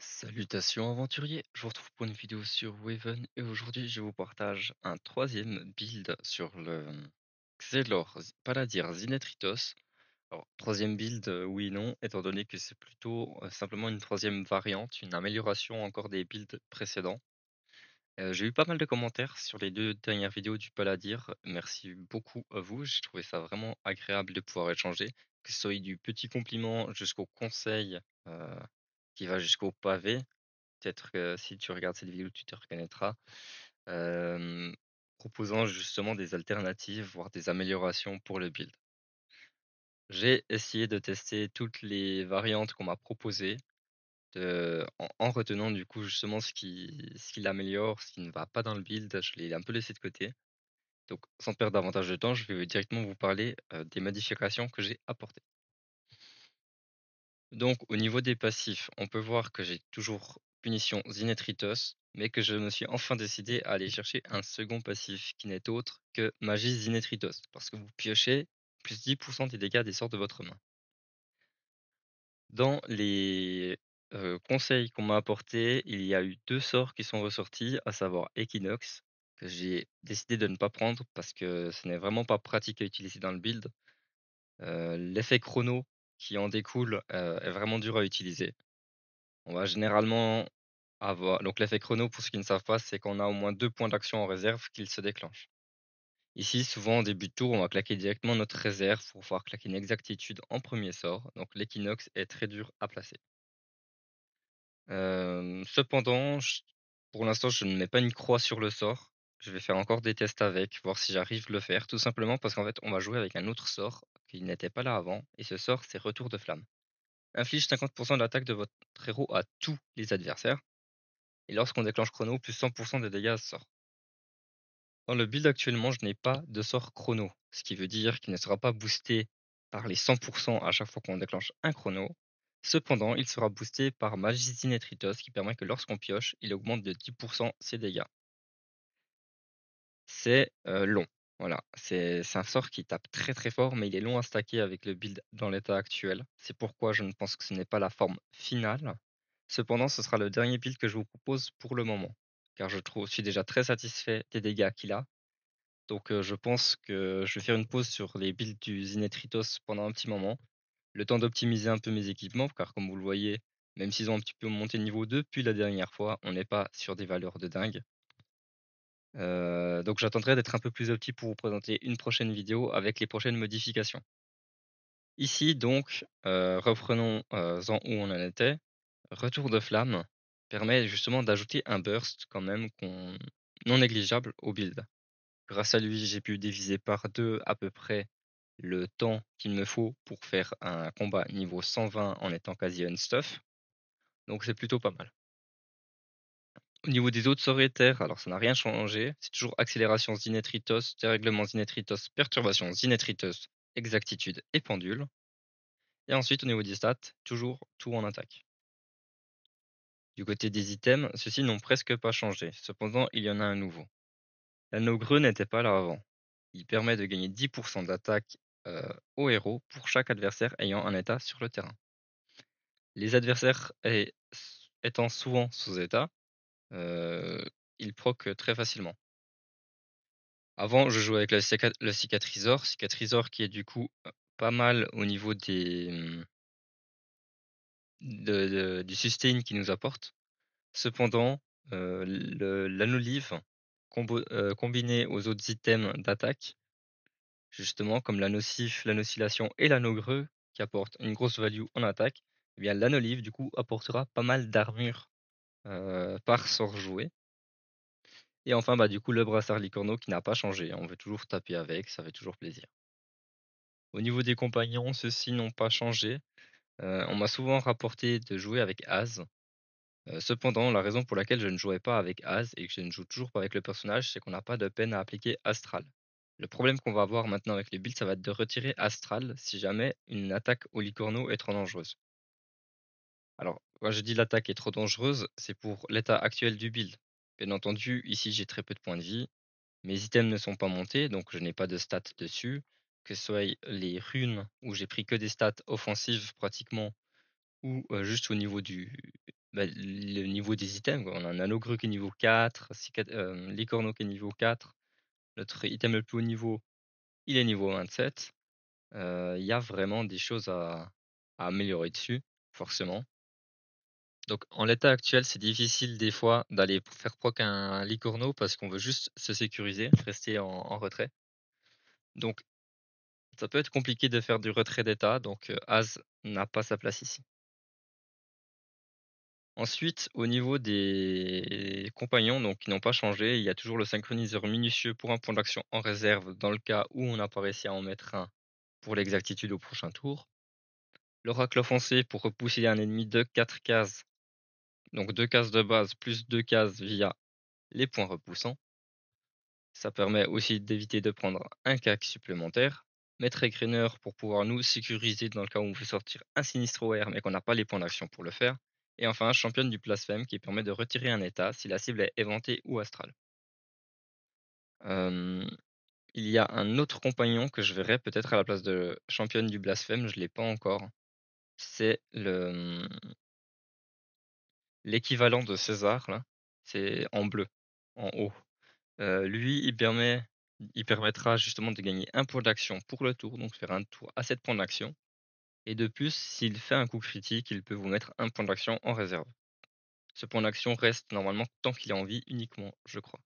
Salutations aventuriers, je vous retrouve pour une vidéo sur Waven et aujourd'hui je vous partage un troisième build sur le Xelor Paladir Zinetritos. Alors troisième build, oui et non, étant donné que c'est plutôt simplement une troisième variante, une amélioration encore des builds précédents. J'ai eu pas mal de commentaires sur les deux dernières vidéos du Paladir, merci beaucoup à vous, j'ai trouvé ça vraiment agréable de pouvoir échanger, que ce soit du petit compliment jusqu'au conseil qui va jusqu'au pavé. Peut-être que si tu regardes cette vidéo, tu te reconnaîtras. Hem, Proposant justement des alternatives, voire des améliorations pour le build. J'ai essayé de tester toutes les variantes qu'on m'a proposées, en retenant du coup justement ce qui l'améliore, ce qui ne va pas dans le build, je l'ai un peu laissé de côté. Donc sans perdre davantage de temps, je vais directement vous parler, des modifications que j'ai apportées. Donc au niveau des passifs, on peut voir que j'ai toujours punition Zinetritos, mais que je me suis enfin décidé à aller chercher un second passif qui n'est autre que Magie Zinetritos, parce que vous piochez plus 10% des dégâts des sorts de votre main. Dans les conseils qu'on m'a apportés, il y a eu deux sorts qui sont ressortis, à savoir Equinox, que j'ai décidé de ne pas prendre parce que ce n'est vraiment pas pratique à utiliser dans le build. L'effet chrono qui en découle est vraiment dur à utiliser. On va généralement avoir donc l'effet chrono pour ceux qui ne savent pas, c'est qu'on a au moins 2 points d'action en réserve qu'il se déclenche. Ici, souvent en début de tour, on va claquer directement notre réserve pour pouvoir claquer une exactitude en premier sort, donc l'équinoxe est très dur à placer. Cependant, pour l'instant, je ne mets pas une croix sur le sort. Je vais faire encore des tests avec, voir si j'arrive à le faire, tout simplement parce qu'en fait, on va jouer avec un autre sort qui n'était pas là avant, et ce sort, c'est Retour de flamme. Inflige 50% de l'attaque de votre héros à tous les adversaires. Et lorsqu'on déclenche chrono, plus 100% des dégâts à ce sort. Dans le build actuellement, je n'ai pas de sort chrono, ce qui veut dire qu'il ne sera pas boosté par les 100% à chaque fois qu'on déclenche un chrono. Cependant, il sera boosté par Magicinetritos qui permet que lorsqu'on pioche, il augmente de 10% ses dégâts. C'est long. Voilà, c'est un sort qui tape très très fort, mais il est long à stacker avec le build dans l'état actuel. C'est pourquoi je ne pense que ce n'est pas la forme finale. Cependant, ce sera le dernier build que je vous propose pour le moment, car suis déjà très satisfait des dégâts qu'il a. Donc je pense que je vais faire une pause sur les builds du Zinetritos pendant un petit moment, le temps d'optimiser un peu mes équipements, car comme vous le voyez, même s'ils ont un petit peu monté niveau 2 depuis la dernière fois, on n'est pas sur des valeurs de dingue. Donc j'attendrai d'être un peu plus opti pour vous présenter une prochaine vidéo avec les prochaines modifications. Ici donc, reprenons-en où on en était. Retour de flamme permet justement d'ajouter un burst quand même non négligeable au build. Grâce à lui, j'ai pu diviser par 2 à peu près le temps qu'il me faut pour faire un combat niveau 120 en étant quasi unstuff, donc c'est plutôt pas mal. Au niveau des autres sorts éthers, alors ça n'a rien changé, c'est toujours accélération Zinetritos, dérèglement Zinetritos, perturbation Zinetritos, exactitude et pendule. Et ensuite au niveau des stats, toujours tout en attaque. Du côté des items, ceux-ci n'ont presque pas changé, cependant il y en a un nouveau. L'anneau greux n'était pas là avant. Il permet de gagner 10% d'attaque au héros pour chaque adversaire ayant un état sur le terrain. Les adversaires étant souvent sous état, euh, ils proc très facilement. Avant, je jouais avec le cicatrisor qui est du coup pas mal au niveau du sustain qu'il nous apporte. Cependant, l'anneau-live combiné aux autres items d'attaque, justement comme l'anneau-sif, l'anneau-oscillation et l'anneau-greux, qui apportent une grosse value en attaque, eh bien l'anneau-live du coup apportera pas mal d'armure par sort joué. Et enfin, bah, du coup, le brassard licorno qui n'a pas changé. On veut toujours taper avec, ça fait toujours plaisir. Au niveau des compagnons, ceux-ci n'ont pas changé. On m'a souvent rapporté de jouer avec Az. Cependant, la raison pour laquelle je ne jouais pas avec Az et que je ne joue toujours pas avec le personnage, c'est qu'on n'a pas de peine à appliquer Astral. Le problème qu'on va avoir maintenant avec les builds, ça va être de retirer Astral si jamais une attaque au licorno est trop dangereuse. Alors, quand je dis l'attaque est trop dangereuse, c'est pour l'état actuel du build. Bien entendu, ici j'ai très peu de points de vie. Mes items ne sont pas montés, donc je n'ai pas de stats dessus. Que ce soit les runes, où j'ai pris que des stats offensives pratiquement, ou juste au niveau bah, le niveau des items, quoi. On a un Nanogru qui est niveau 4, Licorno qui est niveau 4. Notre item le plus haut niveau, il est niveau 27. Il y a vraiment des choses à améliorer dessus, forcément. Donc en l'état actuel, c'est difficile des fois d'aller faire proc un Licorno parce qu'on veut juste se sécuriser, rester en retrait. Donc ça peut être compliqué de faire du retrait d'état, donc Az n'a pas sa place ici. Ensuite, au niveau des compagnons, donc qui n'ont pas changé, il y a toujours le synchroniseur minutieux pour un point d'action en réserve dans le cas où on n'a pas réussi à en mettre un pour l'exactitude au prochain tour. L'oracle offensé pour repousser un ennemi de 4 cases, donc 2 cases de base plus 2 cases via les points repoussants. Ça permet aussi d'éviter de prendre un cac supplémentaire. Mettre égreeneur pour pouvoir nous sécuriser dans le cas où on veut sortir un sinistre OR mais qu'on n'a pas les points d'action pour le faire. Et enfin, championne du blasphème qui permet de retirer un état si la cible est éventée ou astrale. Euh, il y a un autre compagnon que je verrai peut-être à la place de championne du blasphème, je ne l'ai pas encore. C'est l'équivalent de César, là. C'est en bleu, en haut. Lui, il permettra justement de gagner un point d'action pour le tour, donc faire un tour à 7 points d'action. Et de plus, s'il fait un coup critique, il peut vous mettre un point d'action en réserve. Ce point d'action reste normalement tant qu'il est en vie uniquement, je crois.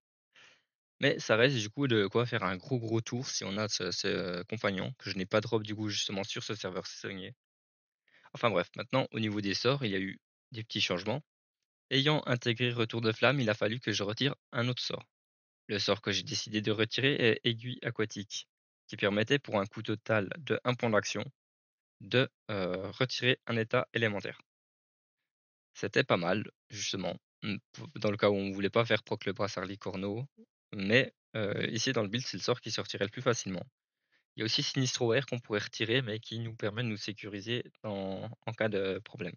Mais ça reste du coup de quoi faire un gros tour si on a ce compagnon, que je n'ai pas drop du coup justement sur ce serveur saisonnier. Enfin bref, maintenant au niveau des sorts, il y a eu des petits changements. Ayant intégré Retour de Flamme, il a fallu que je retire un autre sort. Le sort que j'ai décidé de retirer est Aiguille Aquatique, qui permettait pour un coût total de 1 point d'action de retirer un état élémentaire. C'était pas mal, justement, dans le cas où on voulait pas faire proc le brassard licorno, mais ici dans le build, c'est le sort qui sortirait le plus facilement. Il y a aussi Sinistro Air qu'on pourrait retirer, mais qui nous permet de nous sécuriser en cas de problème.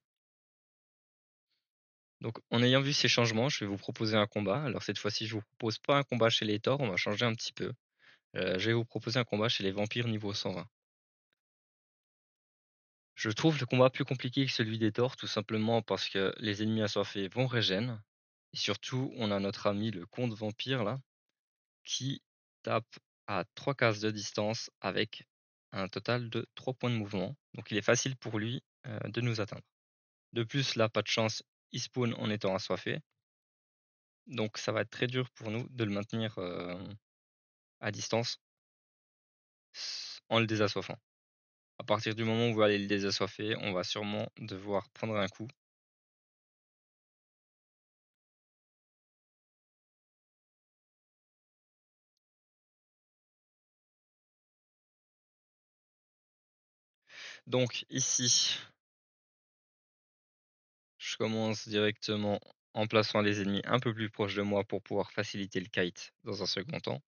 Donc en ayant vu ces changements, je vais vous proposer un combat. Alors cette fois-ci, je vous propose pas un combat chez les Thors, on va changer un petit peu. Je vais vous proposer un combat chez les vampires niveau 120. Je trouve le combat plus compliqué que celui des Thors, tout simplement parce que les ennemis assoiffés vont régène. Et surtout, on a notre ami le comte vampire là, qui tape à 3 cases de distance avec un total de 3 points de mouvement. Donc il est facile pour lui de nous atteindre. De plus, là, pas de chance, il spawn en étant assoiffé. Donc ça va être très dur pour nous de le maintenir à distance en le désassoiffant. À partir du moment où on veut aller le désassoiffer, on va sûrement devoir prendre un coup. Donc ici, je commence directement en plaçant les ennemis un peu plus proches de moi pour pouvoir faciliter le kite dans un second temps.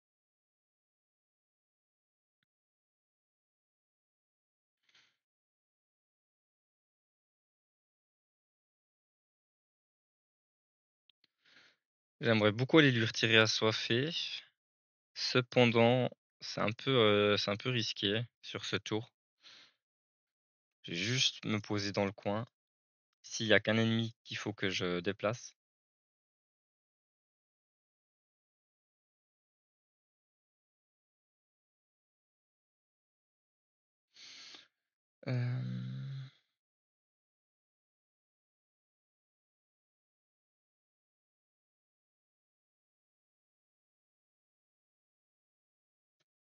J'aimerais beaucoup aller lui retirer assoiffé. Cependant, c'est un peu risqué sur ce tour. Je vais juste me poser dans le coin. S'il y a qu'un ennemi qu'il faut que je déplace. Euh,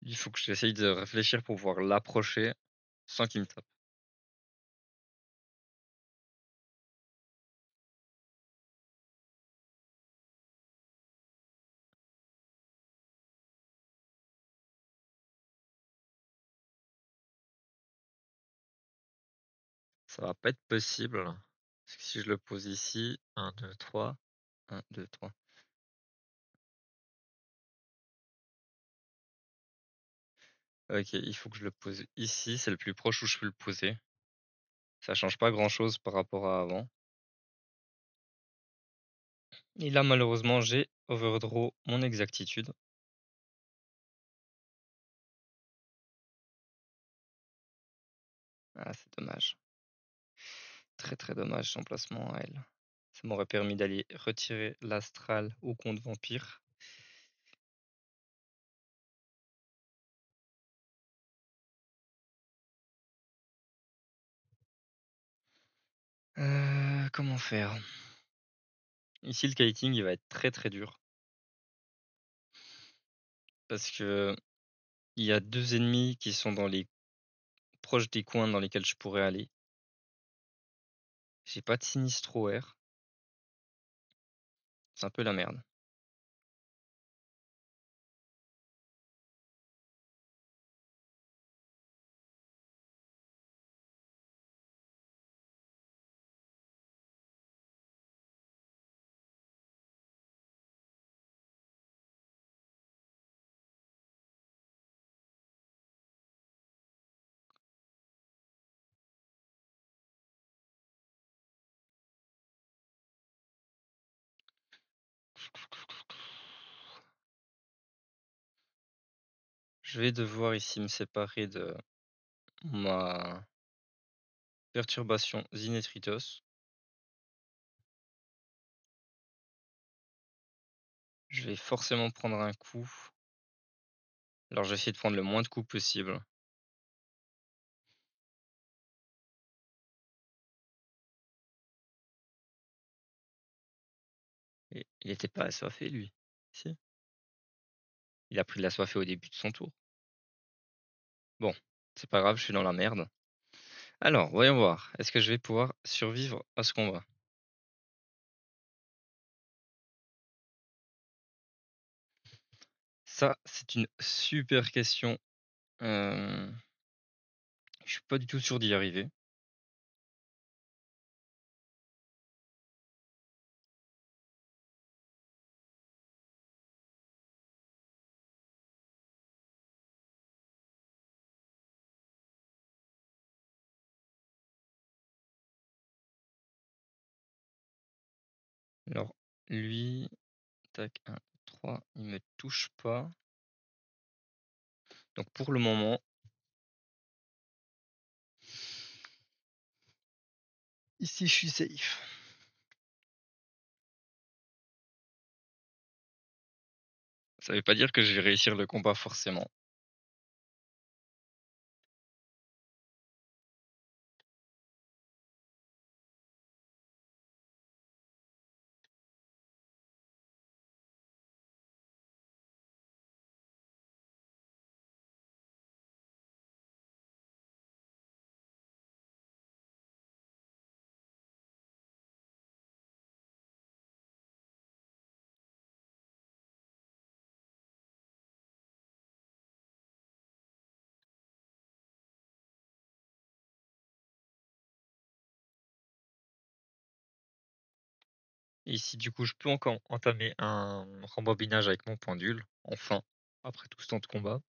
Il faut que j'essaye de réfléchir pour pouvoir l'approcher sans qu'il me tape. Ça va pas être possible. Parce que si je le pose ici, 1, 2, 3, 1, 2, 3. Ok, il faut que je le pose ici, c'est le plus proche où je peux le poser. Ça change pas grand chose par rapport à avant. Et là, malheureusement, j'ai overdraw mon exactitude. Ah, c'est dommage. Très très dommage son placement à elle. Ça m'aurait permis d'aller retirer l'astral au compte vampire. Comment faire? Ici, le kiting, il va être très, très dur parce que il y a 2 ennemis qui sont dans les proches des coins dans lesquels je pourrais aller. J'ai pas de Sinistro R, c'est un peu la merde. Je vais devoir ici me séparer de ma perturbation Zinetritos. Je vais forcément prendre un coup. Alors je vais essayer de prendre le moins de coups possible. Et il était pas assoiffé lui? Si? Il a pris de l'assoiffé au début de son tour. Bon, c'est pas grave, je suis dans la merde. Alors, voyons voir. Est-ce que je vais pouvoir survivre à ce combat? Ça, c'est une super question. Je suis pas du tout sûr d'y arriver. Alors, lui, tac, 1, 3, il me touche pas. Donc pour le moment, ici je suis safe. Ça veut pas dire que je vais réussir le combat forcément. Ici, du coup, je peux encore entamer un rembobinage avec mon pendule, enfin, après tout ce temps de combat.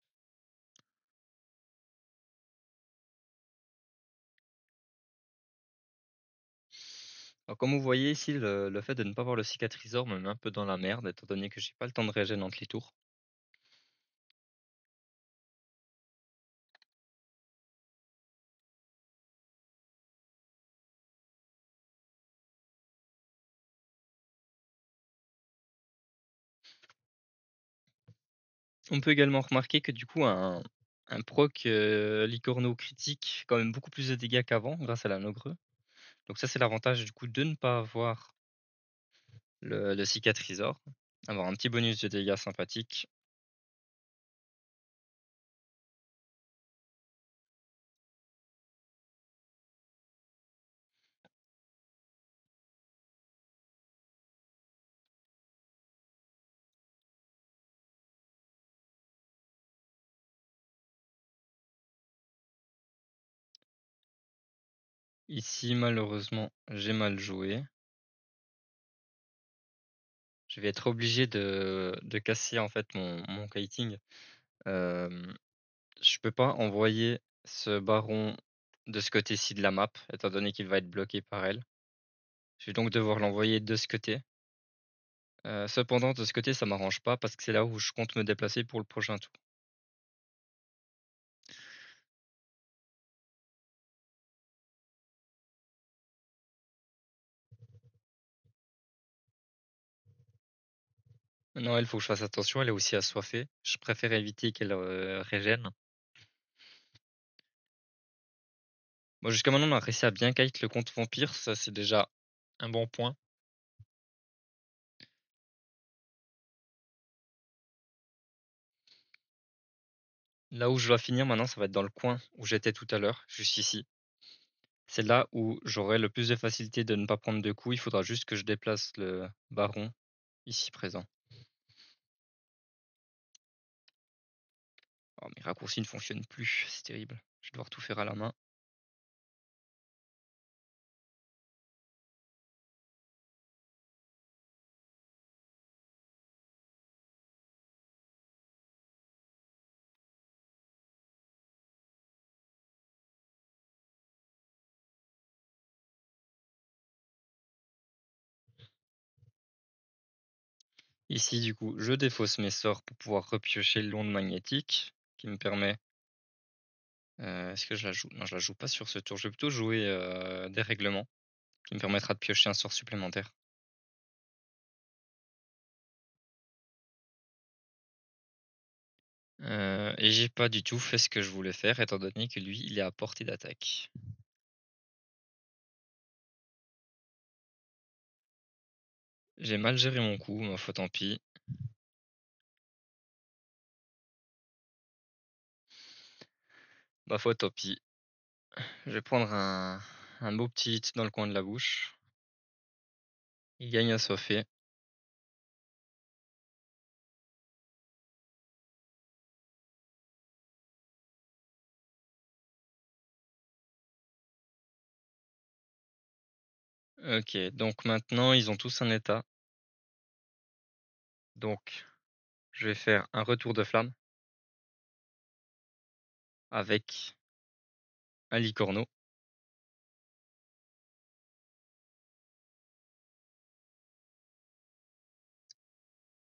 Alors, comme vous voyez ici, le fait de ne pas avoir le cicatriseur me met un peu dans la merde, étant donné que j'ai pas le temps de régène entre les tours. On peut également remarquer que du coup, un proc licorno critique fait quand même beaucoup plus de dégâts qu'avant grâce à la Nogreux. Donc ça, c'est l'avantage du coup de ne pas avoir le cicatriseur, avoir un petit bonus de dégâts sympathique. Ici, malheureusement, j'ai mal joué. Je vais être obligé de casser en fait mon kiting. Euh, je peux pas envoyer ce baron de ce côté-ci de la map, étant donné qu'il va être bloqué par elle. Je vais donc devoir l'envoyer de ce côté. Cependant, de ce côté, ça m'arrange pas parce que c'est là où je compte me déplacer pour le prochain tour. Non, il faut que je fasse attention, elle est aussi assoiffée. Je préfère éviter qu'elle, régène. Bon, jusqu'à maintenant, on a réussi à bien kite le compte vampire, ça c'est déjà un bon point. Là où je dois finir maintenant, ça va être dans le coin où j'étais tout à l'heure, juste ici. C'est là où j'aurai le plus de facilité de ne pas prendre de coups, il faudra juste que je déplace le baron, ici présent. Oh, mes raccourcis ne fonctionnent plus, c'est terrible. Je vais devoir tout faire à la main. Ici, du coup, je défausse mes sorts pour pouvoir repiocher l'onde magnétique qui me permet. Est-ce que je la joue? Non, je la joue pas sur ce tour. Je vais plutôt jouer des règlements qui me permettra de piocher un sort supplémentaire. Et j'ai pas du tout fait ce que je voulais faire étant donné que lui, il est à portée d'attaque. J'ai mal géré mon coup, ma foi, tant pis. Ma foi, tant pis. Je vais prendre un beau petit hit dans le coin de la bouche. Il gagne à soiffer. Ok, donc maintenant ils ont tous un état. Donc je vais faire un retour de flamme avec un licorno.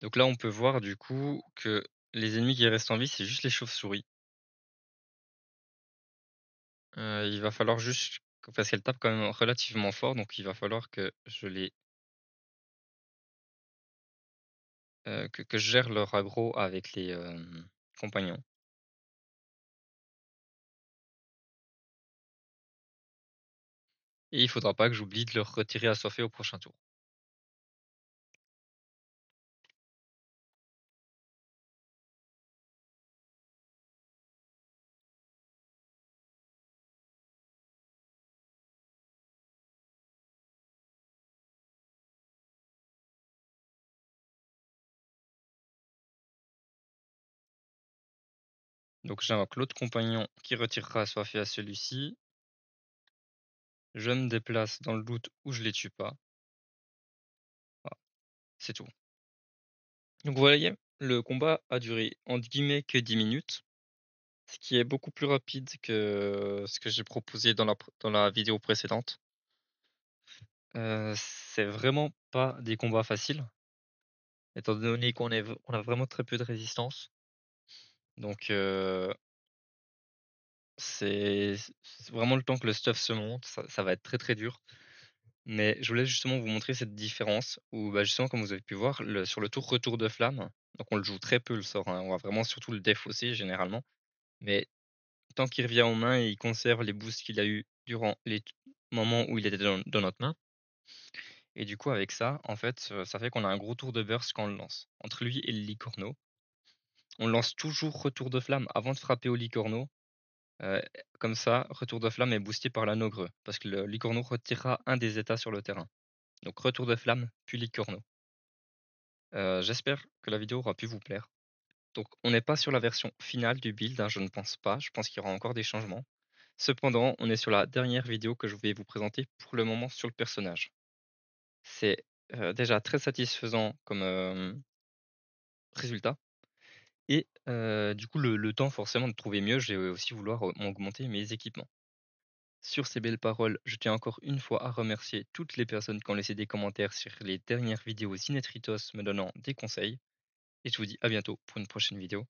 Donc là on peut voir du coup que les ennemis qui restent en vie c'est juste les chauves-souris. Il va falloir juste, parce qu'elles tapent quand même relativement fort, donc il va falloir que je les que je gère leur aggro avec les compagnons. Et il faudra pas que j'oublie de leur retirer assoiffé au prochain tour. Donc j'invoque l'autre compagnon qui retirera assoiffé à celui-ci. Je me déplace dans le doute où je les tue pas. Voilà, c'est tout. Donc vous voyez, le combat a duré entre guillemets que 10 minutes, ce qui est beaucoup plus rapide que ce que j'ai proposé dans la vidéo précédente. C'est vraiment pas des combats faciles, étant donné qu'on a vraiment très peu de résistance. Donc c'est vraiment le temps que le stuff se monte, ça va être très, très dur. Mais je voulais justement vous montrer cette différence où, bah, justement comme vous avez pu voir sur le tour retour de flamme, donc on le joue très peu le sort, hein, on va vraiment surtout le défausser généralement. Mais tant qu'il revient en main et il conserve les boosts qu'il a eu durant les moments où il était dans notre main. Et du coup avec ça, en fait, ça fait qu'on a un gros tour de burst quand on le lance. Entre lui et le licorno, on lance toujours retour de flamme avant de frapper au licorno. Heu, Comme ça, retour de flamme est boosté par l'anneau greux, parce que le licorno retirera un des états sur le terrain. Donc retour de flamme, puis licorno. J'espère que la vidéo aura pu vous plaire. Donc on n'est pas sur la version finale du build, hein, je ne pense pas, je pense qu'il y aura encore des changements. Cependant, on est sur la dernière vidéo que je vais vous présenter pour le moment sur le personnage. C'est, déjà très satisfaisant comme, résultat et du coup le temps forcément de trouver mieux, je vais aussi vouloir, augmenter mes équipements. Sur ces belles paroles, je tiens encore une fois à remercier toutes les personnes qui ont laissé des commentaires sur les dernières vidéos Zinetritos me donnant des conseils et je vous dis à bientôt pour une prochaine vidéo.